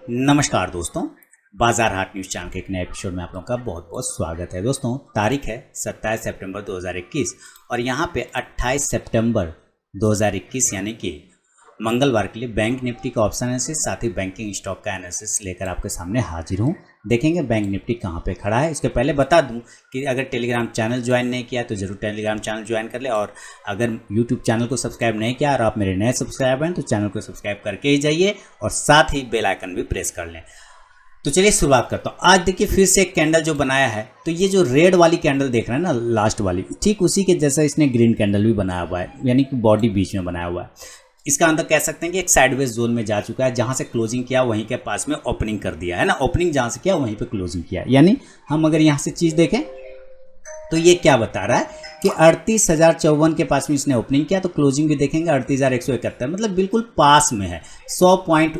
नमस्कार दोस्तों, बाजार हाट न्यूज़ चैनल के एक नए एपिसोड में आप लोगों का बहुत बहुत स्वागत है। दोस्तों, तारीख है 27 सितंबर 2021 और यहाँ पे 28 सितंबर 2021 यानी कि मंगलवार के लिए बैंक निफ्टी का ऑप्शन एनालिसिस साथ ही बैंकिंग स्टॉक का एनालिसिस लेकर आपके सामने हाजिर हूँ। देखेंगे बैंक निफ्टी कहाँ पे खड़ा है। इसके पहले बता दूं कि अगर टेलीग्राम चैनल ज्वाइन नहीं किया तो ज़रूर टेलीग्राम चैनल ज्वाइन कर ले, और अगर यूट्यूब चैनल को सब्सक्राइब नहीं किया और आप मेरे नए सब्सक्राइबर हैं तो चैनल को सब्सक्राइब करके ही जाइए और साथ ही बेल आइकन भी प्रेस कर लें। तो चलिए शुरुआत करता हूँ। आज देखिए फिर से एक कैंडल जो बनाया है, तो ये जो रेड वाली कैंडल देख रहे हैं ना, लास्ट वाली, ठीक उसी के जैसा इसने ग्रीन कैंडल भी बनाया हुआ है, यानी कि बॉडी बीच में बनाया हुआ है। इसका अंदर कह सकते हैं कि एक साइडवेज जोन में जा चुका है। जहां से क्लोजिंग किया वहीं के पास में ओपनिंग कर दिया है ना, ओपनिंग जहां से किया वहीं पे क्लोजिंग किया। यानी हम अगर यहां से चीज देखें तो ये क्या बता रहा है कि 38,054 के पास में इसने ओपनिंग किया, तो क्लोजिंग भी देखेंगे 38,171, मतलब बिल्कुल पास में है। 100 पॉइंट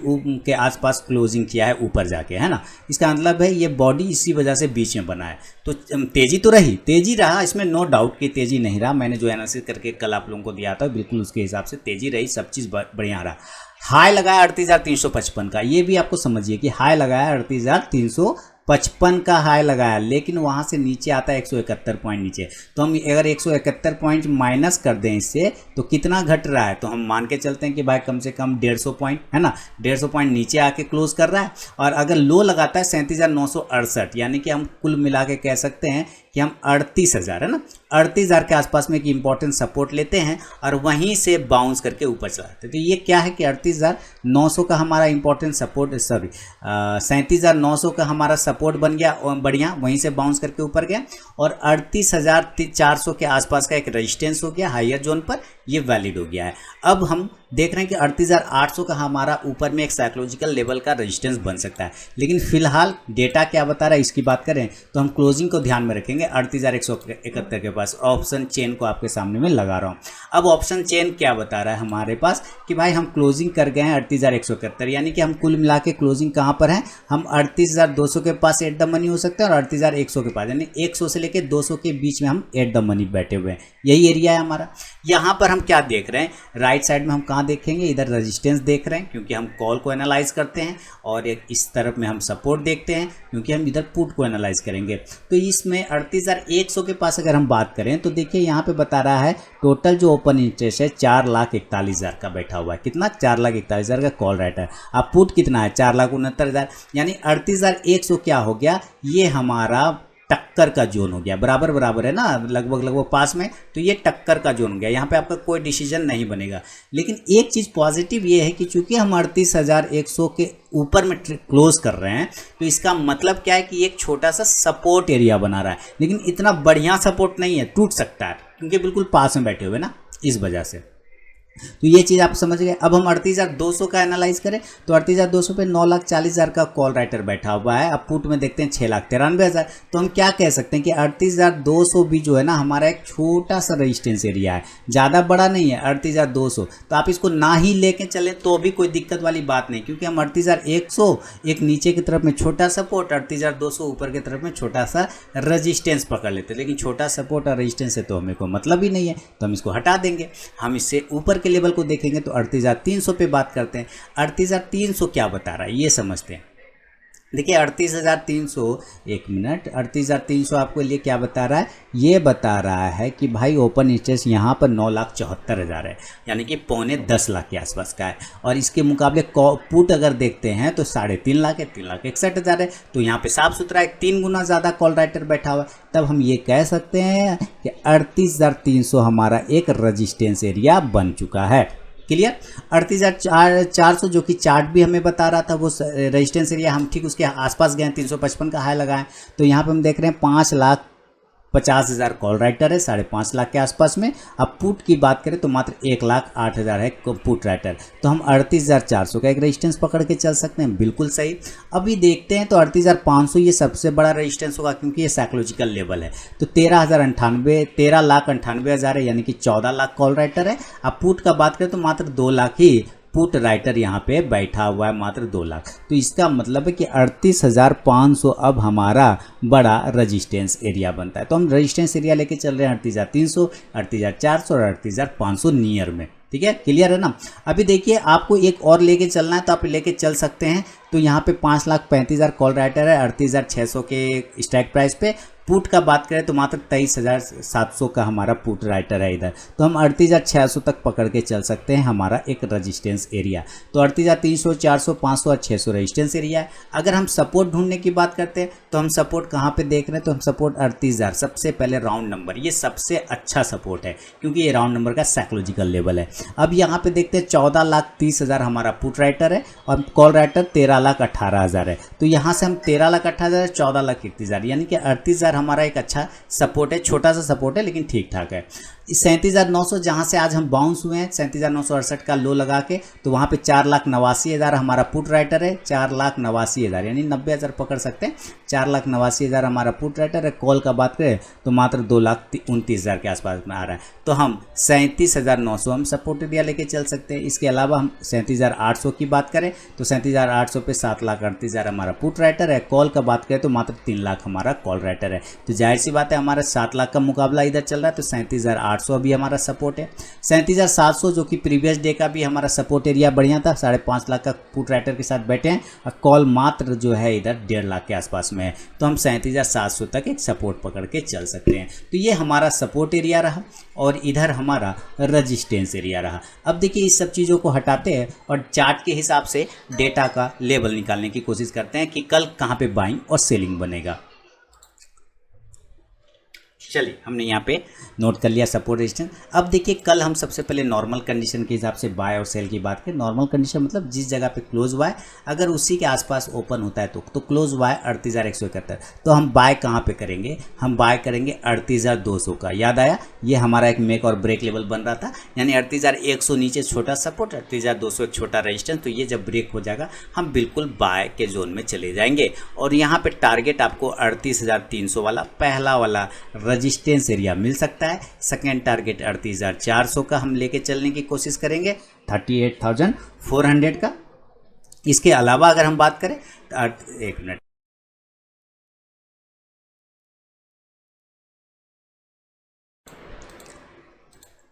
के आसपास क्लोजिंग किया है ऊपर जाके, है ना। इसका मतलब है ये बॉडी इसी वजह से बीच में बना है। तो तेजी तो रही, तेजी रहा, इसमें नो डाउट कि तेजी नहीं रहा। मैंने जो एनालिसिस करके कल आप लोगों को दिया था बिल्कुल उसके हिसाब से तेजी रही, सब चीज़ बढ़िया रहा। हाई लगाया 38,355 का, ये भी आपको समझिए कि हाई लगाया 38,355 का हाई लगाया, लेकिन वहां से नीचे आता है 171 पॉइंट नीचे। तो हम अगर 171 पॉइंट माइनस कर दें इससे तो कितना घट रहा है, तो हम मान के चलते हैं कि भाई कम से कम 150 पॉइंट, है ना, 150 पॉइंट नीचे आके क्लोज कर रहा है। और अगर लो लगाता है 37,968, यानी कि हम कुल मिला के कह सकते हैं कि हम 38,000, है ना, 38,000 के आसपास में एक इंपॉर्टेंट सपोर्ट लेते हैं और वहीं से बाउंस करके ऊपर चलाते हैं। तो ये क्या है कि 38,900 का हमारा इंपॉर्टेंट सपोर्ट, 37,900 का हमारा सपोर्ट बन गया बढ़िया, वहीं से बाउंस करके ऊपर गया। और 38,400 के आसपास का एक रेजिस्टेंस हो गया हायर जोन पर, ये वैलिड हो गया है। अब हम देख रहे हैं कि 38,800 का हमारा ऊपर में एक साइकोलॉजिकल लेवल का रेजिस्टेंस बन सकता है। लेकिन फिलहाल डेटा क्या बता रहा है इसकी बात करें तो हम क्लोजिंग को ध्यान में रखेंगे 38,171 के पास। ऑप्शन चेन को आपके सामने में लगा रहा हूँ। अब ऑप्शन चेन क्या बता रहा है हमारे पास कि भाई हम क्लोजिंग कर गए हैं 38,171, यानी कि हम कुल मिला के क्लोजिंग कहाँ पर है, हम 38,200 के पास एट द मनी हो सकते हैं और 38,100 के पास, यानी 100 से लेकर 200 के बीच में हम एट द मनी बैठे हुए हैं। यही एरिया है हमारा। यहाँ पर हम क्या देख रहे हैं, राइट साइड में हम कहाँ देखेंगे, इधर रेजिस्टेंस देख रहे हैं क्योंकि हम कॉल को एनालाइज करते हैं, और एक इस तरफ में हम सपोर्ट देखते हैं क्योंकि हम इधर पुट को एनालाइज करेंगे। तो इसमें 38,100 के पास अगर हम बात करें तो देखिए यहाँ पे बता रहा है टोटल जो ओपन इंटरेस्ट है 4,41,000 का बैठा हुआ है। कितना, 4,41,000 का कॉल राइट है। अब पुट कितना है, 4,69,000, यानी 38,100 क्या हो गया, ये हमारा टक्कर का जोन हो गया। बराबर बराबर है ना, लगभग पास में, तो ये टक्कर का जोन हो गया। यहाँ पे आपका कोई डिसीजन नहीं बनेगा। लेकिन एक चीज़ पॉजिटिव ये है कि चूंकि हम 38,100 के ऊपर में क्लोज कर रहे हैं, तो इसका मतलब क्या है कि एक छोटा सा सपोर्ट एरिया बना रहा है, लेकिन इतना बढ़िया सपोर्ट नहीं है, टूट सकता है क्योंकि बिल्कुल पास में बैठे हुए ना, इस वजह से। तो ये चीज़ आप समझ गए। अब हम 38,200 का एनालाइज करें तो 38,200 पे 9,40,000 का कॉल राइटर बैठा हुआ है। अब पुट में देखते हैं 6,93,000। तो हम क्या कह सकते हैं कि 38,200 भी जो है ना हमारा एक छोटा सा रेजिस्टेंस एरिया है, ज़्यादा बड़ा नहीं है 38,200। तो आप इसको ना ही लेके चले तो भी कोई दिक्कत वाली बात नहीं, क्योंकि हम 38,100 एक नीचे की तरफ में छोटा सपोर्ट, 38,200 ऊपर की तरफ में छोटा सा रजिस्टेंस पकड़ लेते हैं। लेकिन छोटा सपोर्ट और रजिस्टेंस से तो हमें कोई मतलब ही नहीं है, तो हम इसको हटा देंगे। हम इससे ऊपर के लेवल को देखेंगे तो 38,300 पे बात करते हैं। 38,300 क्या बता रहा है ये समझते हैं। देखिए 38,300, एक मिनट, 38,300 आपको लिए क्या बता रहा है, ये बता रहा है कि भाई ओपन इंटरेस्ट यहाँ पर 9,74,000 है, यानी कि 9.25 के आसपास का है। और इसके मुकाबले पुट अगर देखते हैं तो 3.5 लाख है, 3,61,000 है। तो यहाँ पे साफ सुथरा एक 3 गुना ज़्यादा कॉल राइटर बैठा हुआ है। तब हम ये कह सकते हैं कि 38,300 हमारा एक रजिस्टेंस एरिया बन चुका है। क्लियर। 38,400 जो कि चार्ट भी हमें बता रहा था वो रेजिस्टेंस एरिया, हम ठीक उसके आसपास गए, 355 का हाई लगाएं। तो यहाँ पे हम देख रहे हैं 5,50,000 कॉल राइटर है, 5.5 लाख के आसपास में। अब पुट की बात करें तो मात्र 1,08,000 है पुट राइटर। तो हम 38,400 का एक रेजिस्टेंस पकड़ के चल सकते हैं, बिल्कुल सही। अभी देखते हैं तो 38,500 ये सबसे बड़ा रेजिस्टेंस होगा क्योंकि ये साइकोलॉजिकल लेवल है। तो 13,98,000 है, यानी कि 14 लाख कॉल राइटर है। अब पुट का बात करें तो मात्र 2 लाख ही पुट राइटर यहाँ पे बैठा हुआ है, मात्र 2 लाख। तो इसका मतलब है कि 38,500 अब हमारा बड़ा रजिस्टेंस एरिया बनता है। तो हम रजिस्टेंस एरिया लेके चल रहे हैं 38,300, 38,400 और 38,500 नियर में। ठीक है, क्लियर है ना। अभी देखिए आपको एक और लेके चलना है तो आप लेके चल सकते हैं। तो यहाँ पे 5,35,000 कॉल राइटर है, 38,600 के स्ट्राइक प्राइस पे। पुट का बात करें तो मात्र 23,700 का हमारा पुट राइटर है इधर। तो हम 38,600 तक पकड़ के चल सकते हैं हमारा एक रजिस्टेंस एरिया। तो 38,300, 400, 500 और 600 रजिस्टेंस एरिया है। अगर हम सपोर्ट ढूंढने की बात करते हैं तो हम सपोर्ट कहाँ पे देख रहे हैं, तो हम सपोर्ट 38,000 सबसे पहले राउंड नंबर, ये सबसे अच्छा सपोर्ट है क्योंकि ये राउंड नंबर का साइकोलॉजिकल लेवल है। अब यहाँ पे देखते हैं 14,30,000 हमारा पुट राइटर है और कॉल राइटर 13,18,000 है। तो यहाँ से हम 13,18,000, 14,31,000 यानी कि 38,000 हमारा एक अच्छा सपोर्ट है, छोटा सा सपोर्ट है लेकिन ठीक ठाक है। 37,900 जहाँ से आज हम बाउंस हुए हैं 37,968 का लो लगा के, तो वहाँ पे 4,89,000 हमारा पुट राइटर है, 4,89,000 यानी 90,000 पकड़ सकते हैं। 4,89,000 हमारा पुट राइटर है। कॉल का बात करें तो मात्र 2,29,000 के आसपास में आ रहा है। तो हम 37,900 हम सपोर्ट एरिया लेके चल सकते हैं। इसके अलावा हम 37,800 की बात करें तो 37,800 पे 7,38,000 हमारा पुट राइटर है। कॉल का बात करें तो मात्र 3 लाख हमारा कॉल राइटर है। तो जाहिर सी बात है हमारा 7 लाख का मुकाबला इधर चल रहा है। तो 37,800 भी हमारा सपोर्ट है। 37,700 जो कि प्रीवियस डे का भी हमारा सपोर्ट एरिया बढ़िया था, 5.5 लाख का पुट राइटर के साथ बैठे हैं और कॉल मात्र जो है इधर 1.5 लाख के आसपास में है। तो हम 37,700 तक एक सपोर्ट पकड़ के चल सकते हैं। तो ये हमारा सपोर्ट एरिया रहा और इधर हमारा रजिस्टेंस एरिया रहा। अब देखिए इस सब चीज़ों को हटाते हैं और चार्ट के हिसाब से डेटा का लेवल निकालने की कोशिश करते हैं कि कल कहाँ पे बाइंग और सेलिंग बनेगा। चलिए हमने यहाँ पे नोट कर लिया सपोर्ट रेजिस्टेंस। अब देखिए कल हम सबसे पहले नॉर्मल कंडीशन के हिसाब से बाय और सेल की बात करें। नॉर्मल कंडीशन मतलब जिस जगह पे क्लोज हुआ है अगर उसी के आसपास ओपन होता है तो क्लोज हुआ है 38,171, तो हम बाय कहाँ पे करेंगे, हम बाय करेंगे 38,200 का। याद आया ये हमारा एक मेक और ब्रेक लेवल बन रहा था, यानी 38,100 नीचे छोटा सपोर्ट, 38,200 एक छोटा रेजिस्टेंस। तो ये जब ब्रेक हो जाएगा हम बिल्कुल बाय के जोन में चले जाएंगे और यहाँ पे टारगेट आपको 38,300 वाला पहला वाला रजिस्टेंस एरिया मिल सकता है। सेकेंड टारगेट 38,400 का हम लेके चलने की कोशिश करेंगे, 38,400 का। इसके अलावा अगर हम बात करें एक मिनट,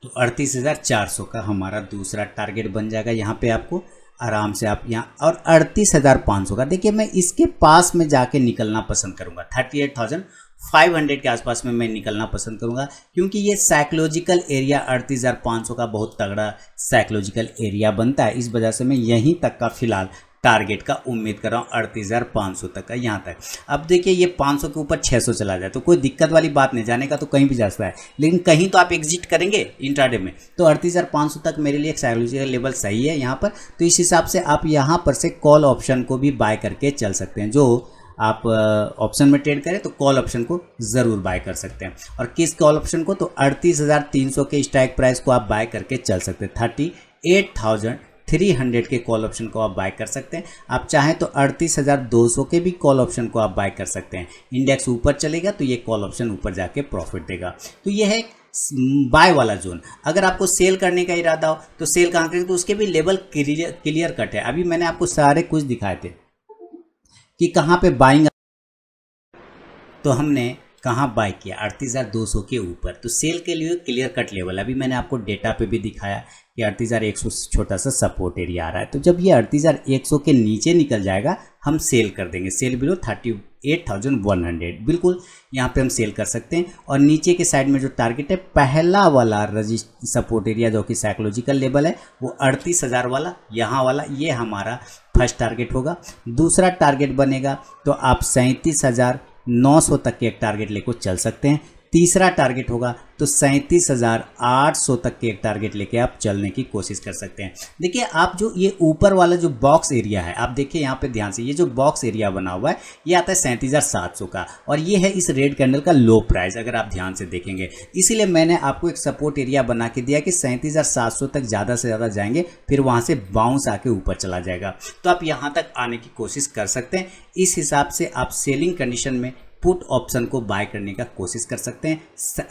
तो 38,400 का हमारा दूसरा टारगेट बन जाएगा। यहाँ पे आपको आराम से आप यहाँ और 38,500 का देखिए मैं इसके पास में जाके निकलना पसंद करूँगा। 38,500 के आसपास में मैं निकलना पसंद करूँगा क्योंकि ये साइकोलॉजिकल एरिया 38,500 का बहुत तगड़ा साइकोलॉजिकल एरिया बनता है। इस वजह से मैं यहीं तक का फिलहाल टारगेट का उम्मीद कर रहा हूँ, 38,500 तक का यहाँ तक। अब देखिए ये 500 के ऊपर 600 चला जाए तो कोई दिक्कत वाली बात नहीं, जाने का तो कहीं भी जा सकता है, लेकिन कहीं तो आप एग्जिट करेंगे इंट्राडे में। तो 38,500 तक मेरे लिए एक साइकोलॉजिकल लेवल सही है यहाँ पर। तो इस हिसाब से आप यहाँ पर से कॉल ऑप्शन को भी बाय करके चल सकते हैं। जो आप ऑप्शन में ट्रेड करें तो कॉल ऑप्शन को ज़रूर बाय कर सकते हैं। और किस कॉल ऑप्शन को, तो 38,300 के स्ट्राइक प्राइस को आप बाय करके चल सकते हैं। 38,300 के कॉल ऑप्शन को आप बाय कर सकते हैं। आप चाहें तो 38,200 के भी कॉल ऑप्शन को आप बाय कर सकते हैं। इंडेक्स ऊपर चलेगा तो ये कॉल ऑप्शन ऊपर जाके प्रॉफिट देगा। तो ये है बाय वाला जोन। अगर आपको सेल करने का इरादा हो तो सेल कहाँ करें, तो उसके भी लेवल क्लियर कट है। अभी मैंने आपको सारे कुछ दिखाए थे कि कहाँ पे बाइंग, तो हमने कहाँ बाय किया 38,200 के ऊपर। तो सेल के लिए क्लियर कट लेवल, अभी मैंने आपको डेटा पे भी दिखाया कि 38,100 छोटा सा सपोर्ट एरिया आ रहा है। तो जब ये 38,100 के नीचे निकल जाएगा हम सेल कर देंगे। सेल बिलो 38,100 बिल्कुल यहाँ पे हम सेल कर सकते हैं। और नीचे के साइड में जो टारगेट है पहला वाला सपोर्ट एरिया जो कि साइकोलॉजिकल लेवल है वो 38,000 वाला, यहाँ वाला ये हमारा फर्स्ट टारगेट होगा। दूसरा टारगेट बनेगा तो आप 37,900 तक के एक टारगेट लेकर चल सकते हैं। तीसरा टारगेट होगा तो 37,800 तक के एक टारगेट लेके आप चलने की कोशिश कर सकते हैं। देखिए आप जो ये ऊपर वाला जो बॉक्स एरिया है, आप देखिए यहाँ पे ध्यान से, ये जो बॉक्स एरिया बना हुआ है ये आता है 37,700 का और ये है इस रेड कैंडल का लो प्राइस। अगर आप ध्यान से देखेंगे, इसीलिए मैंने आपको एक सपोर्ट एरिया बना के दिया कि 37,700 तक ज़्यादा से ज़्यादा जाएंगे, फिर वहाँ से बाउंस आके ऊपर चला जाएगा। तो आप यहाँ तक आने की कोशिश कर सकते हैं। इस हिसाब से आप सेलिंग कंडीशन में पुट ऑप्शन को बाय करने का कोशिश कर सकते हैं।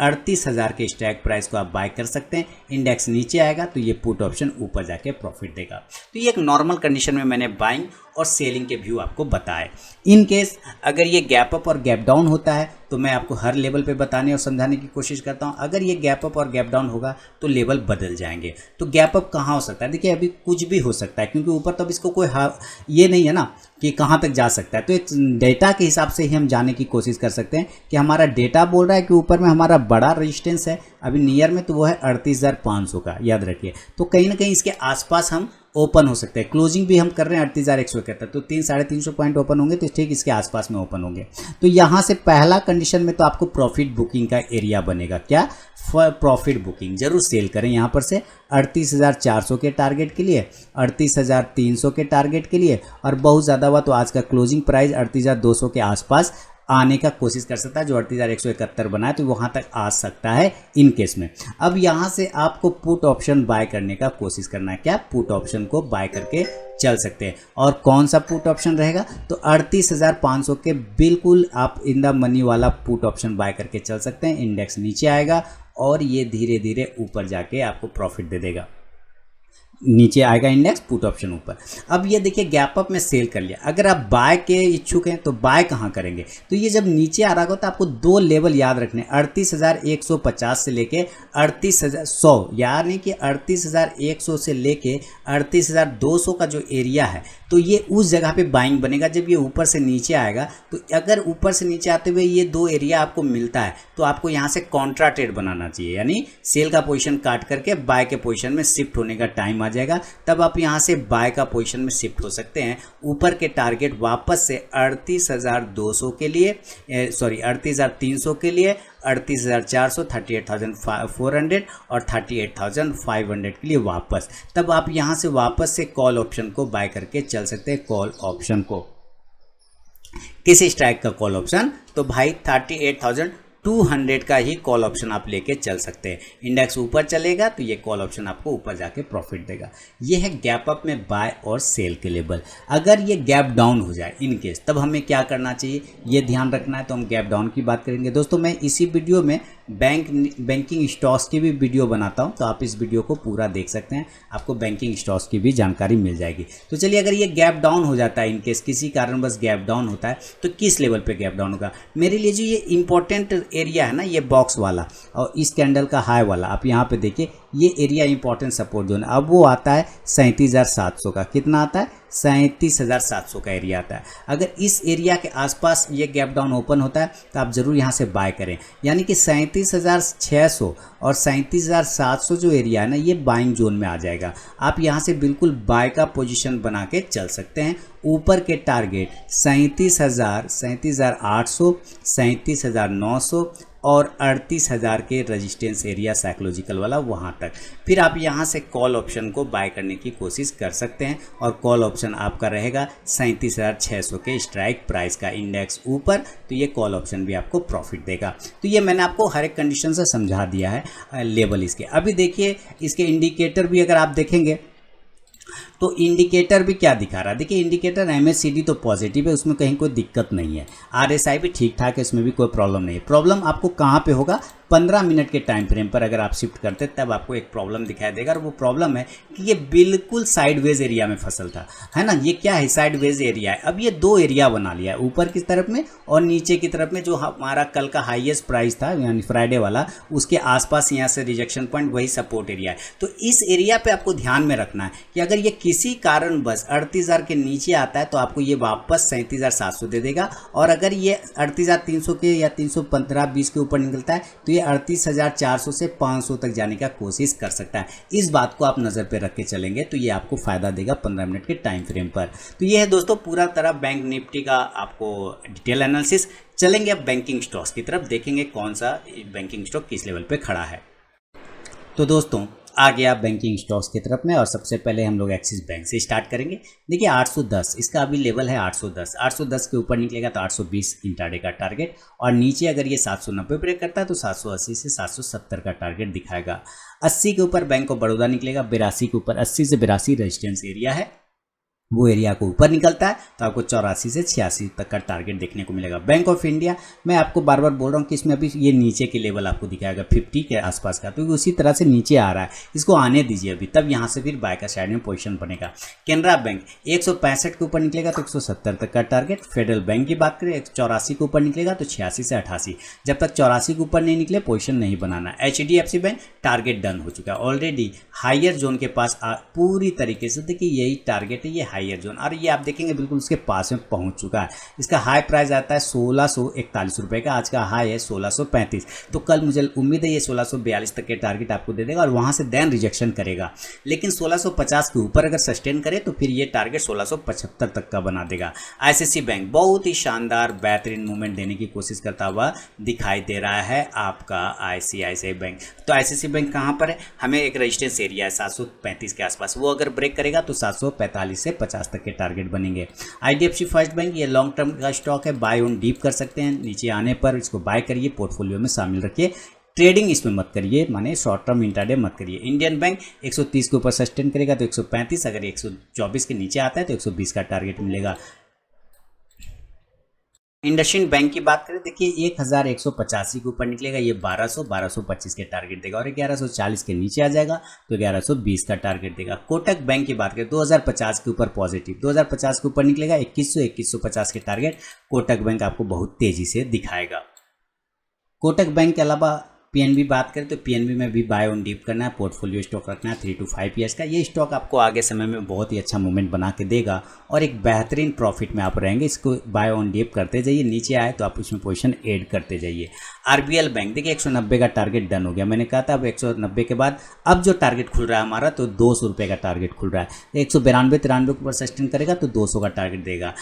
38,000 के स्ट्राइक प्राइस को आप बाय कर सकते हैं। इंडेक्स नीचे आएगा तो ये पुट ऑप्शन ऊपर जाके प्रॉफिट देगा। तो ये एक नॉर्मल कंडीशन में मैंने बाइंग और सेलिंग के व्यू आपको बताए। इन केस अगर ये गैप अप और गैप डाउन होता है तो मैं आपको हर लेवल पे बताने और समझाने की कोशिश करता हूँ। अगर ये गैप अप और गैप डाउन होगा तो लेवल बदल जाएंगे। तो गैप अप कहाँ हो सकता है? देखिए अभी कुछ भी हो सकता है, क्योंकि ऊपर तो अब इसको कोई ये नहीं है ना कि कहाँ तक जा सकता है। तो एक डेटा के हिसाब से ही हम जाने की कोशिश कर सकते हैं कि हमारा डेटा बोल रहा है कि ऊपर में हमारा बड़ा रेजिस्टेंस है अभी नियर में, तो वो है 38,500 का, याद रखिए। तो कहीं ना कहीं इसके आसपास हम ओपन हो सकते हैं। क्लोजिंग भी हम कर रहे हैं 38,171, तो 300-350 पॉइंट ओपन होंगे, तो ठीक इसके आसपास में ओपन होंगे। तो यहाँ से पहला कंडीशन में तो आपको प्रॉफिट बुकिंग का एरिया बनेगा। क्या? प्रॉफिट बुकिंग जरूर सेल करें यहाँ पर से 38,400 के टारगेट के लिए, 38,300 के टारगेट के लिए, और बहुत ज़्यादा हुआ तो आज का क्लोजिंग प्राइस 38,200 के आसपास आने का कोशिश कर सकता है, जो 38,171 बनाए तो वहां तक आ सकता है इन केस में। अब यहां से आपको पुट ऑप्शन बाय करने का कोशिश करना है। क्या? पुट ऑप्शन को बाय करके चल सकते हैं। और कौन सा पुट ऑप्शन रहेगा? तो 38,500 के बिल्कुल आप इन द मनी वाला पुट ऑप्शन बाय करके चल सकते हैं। इंडेक्स नीचे आएगा और ये धीरे धीरे ऊपर जाके आपको प्रॉफिट दे देगा। नीचे आएगा इंडेक्स, पुट ऑप्शन ऊपर। अब ये देखिए गैप अप में सेल कर लिया। अगर आप बाय के इच्छुक हैं तो बाय कहाँ करेंगे? तो ये जब नीचे आ रहा होगा तो आपको दो लेवल याद रखने, 38,150 से लेके 38,100, यानी कि 38,100 से लेके 38,200 का जो एरिया है, तो ये उस जगह पे बाइंग बनेगा। जब ये ऊपर से नीचे आएगा तो अगर ऊपर से नीचे आते हुए ये दो एरिया आपको मिलता है तो आपको यहाँ से कॉन्ट्रा ट्रेड बनाना चाहिए, यानी सेल का पोजीशन काट करके बाय के पोजीशन में शिफ्ट होने का टाइम आ जाएगा। तब आप यहाँ से बाय का पोजीशन में शिफ्ट हो सकते हैं। ऊपर के टारगेट वापस से 38,200 के लिए, 38,300 के लिए, 38,400, 38,400 और 38,500 के लिए वापस। तब आप यहाँ से वापस से कॉल ऑप्शन को बाय करके चल सकते हैं। कॉल ऑप्शन को किस स्ट्राइक का कॉल ऑप्शन? तो भाई 38,200 का ही कॉल ऑप्शन आप लेके चल सकते हैं। इंडेक्स ऊपर चलेगा तो ये कॉल ऑप्शन आपको ऊपर जाके प्रॉफिट देगा। ये है गैप अप में बाय और सेल के लेवल। अगर ये गैप डाउन हो जाए इन केस, तब हमें क्या करना चाहिए ये ध्यान रखना है। तो हम गैप डाउन की बात करेंगे। दोस्तों मैं इसी वीडियो में बैंकिंग स्टॉक्स की भी वीडियो बनाता हूं, तो आप इस वीडियो को पूरा देख सकते हैं, आपको बैंकिंग स्टॉक्स की भी जानकारी मिल जाएगी। तो चलिए, अगर ये गैप डाउन हो जाता है इन केस, किसी कारणवश गैप डाउन होता है, तो किस लेवल पे गैप डाउन होगा? मेरे लिए जो ये इंपॉर्टेंट एरिया है ना, ये बॉक्स वाला और इस कैंडल का हाई वाला, आप यहाँ पे देखिए ये एरिया इंपॉर्टेंट सपोर्ट जोन, अब वो आता है 37,700 का। कितना आता है? 37,700 का एरिया आता है। अगर इस एरिया के आसपास ये गैप डाउन ओपन होता है तो आप जरूर यहाँ से बाय करें, यानी कि 37,600 और 37,700 जो एरिया है ना, ये बाइंग जोन में आ जाएगा। आप यहाँ से बिल्कुल बाय का पोजीशन बना के चल सकते हैं। ऊपर के टारगेट 37,000, 37,800, 37,900 और 38,000 के रेजिस्टेंस एरिया साइकोलॉजिकल वाला, वहाँ तक। फिर आप यहाँ से कॉल ऑप्शन को बाय करने की कोशिश कर सकते हैं और कॉल ऑप्शन आपका रहेगा 37,600 के स्ट्राइक प्राइस का। इंडेक्स ऊपर तो ये कॉल ऑप्शन भी आपको प्रॉफिट देगा। तो ये मैंने आपको हर एक कंडीशन से समझा दिया है लेवल इसके। अभी देखिए इसके इंडिकेटर भी अगर आप देखेंगे तो इंडिकेटर भी क्या दिखा रहा है? देखिए इंडिकेटर MACD तो पॉजिटिव है, उसमें कहीं कोई दिक्कत नहीं है। RSI भी ठीक ठाक है, इसमें भी कोई प्रॉब्लम नहीं है। प्रॉब्लम आपको कहाँ पे होगा? 15 मिनट के टाइम फ्रेम पर अगर आप शिफ्ट करते तब आपको एक प्रॉब्लम दिखाई देगा, और वो प्रॉब्लम है कि ये बिल्कुल साइडवेज एरिया में फसल था, है ना। ये क्या है? साइडवेज एरिया है। अब ये दो एरिया बना लिया है, ऊपर की तरफ में और नीचे की तरफ में। जो हमारा कल का हाईएस्ट प्राइस था यानी फ्राइडे वाला, उसके आसपास यहाँ से रिजेक्शन पॉइंट, वही सपोर्ट एरिया है। तो इस एरिया पे आपको ध्यान में रखना है कि अगर ये किसी कारणवश 38,000 के नीचे आता है तो आपको ये वापस 37,700 दे देगा, और अगर ये 38,300 के या 315-20 के ऊपर निकलता है तो ये 38,400 से 500 तक जाने का कोशिश कर सकता है। इस बात को आप नज़र पे रख के चलेंगे तो ये आपको फायदा देगा 15 मिनट के टाइम फ्रेम पर। तो ये है दोस्तों पूरा तरह बैंक निफ्टी का आपको डिटेल एनालिसिस। चलेंगे अब बैंकिंग स्टॉक्स की तरफ, देखेंगे कौन सा बैंकिंग स्टॉक किस लेवल पे खड़ा है। तो दोस्तों आ गया बैंकिंग स्टॉक्स की तरफ में, और सबसे पहले हम लोग एक्सिस बैंक से स्टार्ट करेंगे। देखिए 810 इसका अभी लेवल है। 810 के ऊपर निकलेगा तो 820 इंट्राडे का टारगेट, और नीचे अगर ये 790 ब्रेक करता है तो 780 से 770 का टारगेट दिखाएगा। 80 के ऊपर बैंक ऑफ बड़ौदा निकलेगा, 82 के ऊपर 80 से 82 रेजिस्टेंस एरिया है। वो एरिया को ऊपर निकलता है तो आपको 84 से 86 तक का टारगेट देखने को मिलेगा। बैंक ऑफ इंडिया, मैं आपको बार बार बोल रहा हूँ कि इसमें अभी ये नीचे के लेवल आपको दिखाएगा 50 के आसपास का, तो उसी तरह से नीचे आ रहा है, इसको आने दीजिए अभी, तब यहाँ से फिर बाय का साइड में पोजीशन बनेगा। कैनरा बैंक 165 के ऊपर निकलेगा तो 170 तक का टारगेट। फेडरल बैंक की बात करें 84 के ऊपर निकलेगा तो 86 से 88, जब तक 84 के ऊपर नहीं निकले पोजीशन नहीं बनाना। HDFC बैंक टारगेट डन हो चुका है ऑलरेडी, हायर जोन के पास पूरी तरीके से, देखिए यही टारगेट है, ये हायर जोन, और ये आप देखेंगे बिल्कुल उसके पास में पहुंच चुका है। इसका हाई प्राइस आता है 1641 रुपए का, आज का हाई है 1635, तो कल मुझे उम्मीद है ये 1642 तक के टारगेट आपको दे देगा और वहां से देन रिजेक्शन करेगा, लेकिन 1650 के ऊपर अगर सस्टेन करे तो फिर ये टारगेट 1675 तक का बना देगा। ICICI बैंक बहुत ही शानदार बेहतरीन मूवमेंट देने की कोशिश करता हुआ दिखाई दे रहा है आपका ICICI बैंक। तो ICICI बैंक कहाँ पर है, हमें एक रेजिस्टेंस एरिया है 735 के आसपास, वो अगर ब्रेक करेगा तो 745 से 50 तक के टारगेट बनेंगे। IDFC फर्स्ट बैंक ये लॉन्ग टर्म का स्टॉक है, बाय ऑन डीप कर सकते हैं, नीचे आने पर इसको बाय करिए, पोर्टफोलियो में शामिल रखिए, ट्रेडिंग इसमें मत करिए, माने शॉर्ट टर्म इंट्राडे मत करिए। इंडियन बैंक 130 के ऊपर सस्टेन करेगा तो 135, अगर 124 के नीचे आता है तो 120 का टारगेट मिलेगा। इंडसइंड बैंक की बात करें, देखिए 1185 के ऊपर निकलेगा, ये 1225 के टारगेट देगा, और 1140 के नीचे आ जाएगा तो 1120 का टारगेट देगा। कोटक बैंक की बात करें 2050 के ऊपर पॉजिटिव, 2050 के ऊपर निकलेगा 2150 के टारगेट कोटक बैंक आपको बहुत तेजी से दिखाएगा। कोटक बैंक के अलावा PNB बात करें तो PNB में भी बाय ऑन डीप करना है, पोर्टफोलियो स्टॉक रखना है 3 to 5 ईयर्स का, ये स्टॉक आपको आगे समय में बहुत ही अच्छा मूवमेंट बना के देगा और एक बेहतरीन प्रॉफिट में आप रहेंगे। इसको बाय ऑन डीप करते जाइए, नीचे आए तो आप उसमें पोजीशन ऐड करते जाइए। RBL बैंक देखिए 190 का टारगेट डन हो गया, मैंने कहा था अब 190 के बाद अब जो टारगेट खुल रहा है हमारा तो 200 रुपये का टारगेट खुल रहा है, 192-93 के ऊपर सस्टेन करेगा तो 200 का टारगेट देगा।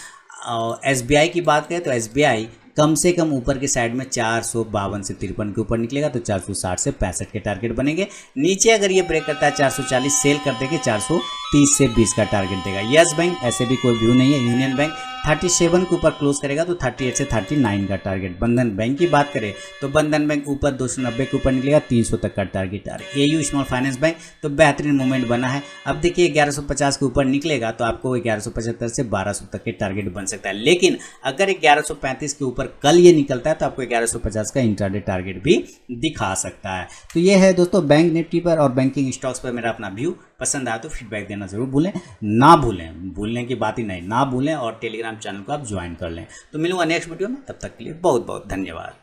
SBI की बात करें तो SBI कम से कम ऊपर के साइड में 452 से 53 के ऊपर निकलेगा तो 460 से 65 के टारगेट बनेंगे। नीचे अगर ये ब्रेक करता है 440 सेल कर देंगे, 430 से 20 का टारगेट देगा। यस बैंक ऐसे भी कोई व्यू नहीं है। यूनियन बैंक 37 के ऊपर क्लोज करेगा तो 38 से 39 का टारगेट। बंधन बैंक की बात करें तो बंधन बैंक ऊपर 290 के ऊपर निकलेगा, 300 तक का target. AU small finance bank तो बेहतरीन मूवमेंट बना है। अब देखिए 1150 के ऊपर निकलेगा तो आपको 1175 से 1200 तक के टारगेट बन सकता है, लेकिन अगर 1135 के ऊपर कल ये निकलता है तो आपको 1150 का इंट्राडे टारगेट भी दिखा सकता है। तो ये है दोस्तों बैंक निफ्टी पर और बैंकिंग स्टॉक्स पर मेरा अपना व्यू। पसंद आया तो फीडबैक देना जरूर ना भूलें, भूलने की बात ही नहीं, ना भूलें, और टेलीग्राम चैनल को आप ज्वाइन कर लें। तो मिलूंगा नेक्स्ट वीडियो में, तब तक के लिए बहुत बहुत धन्यवाद।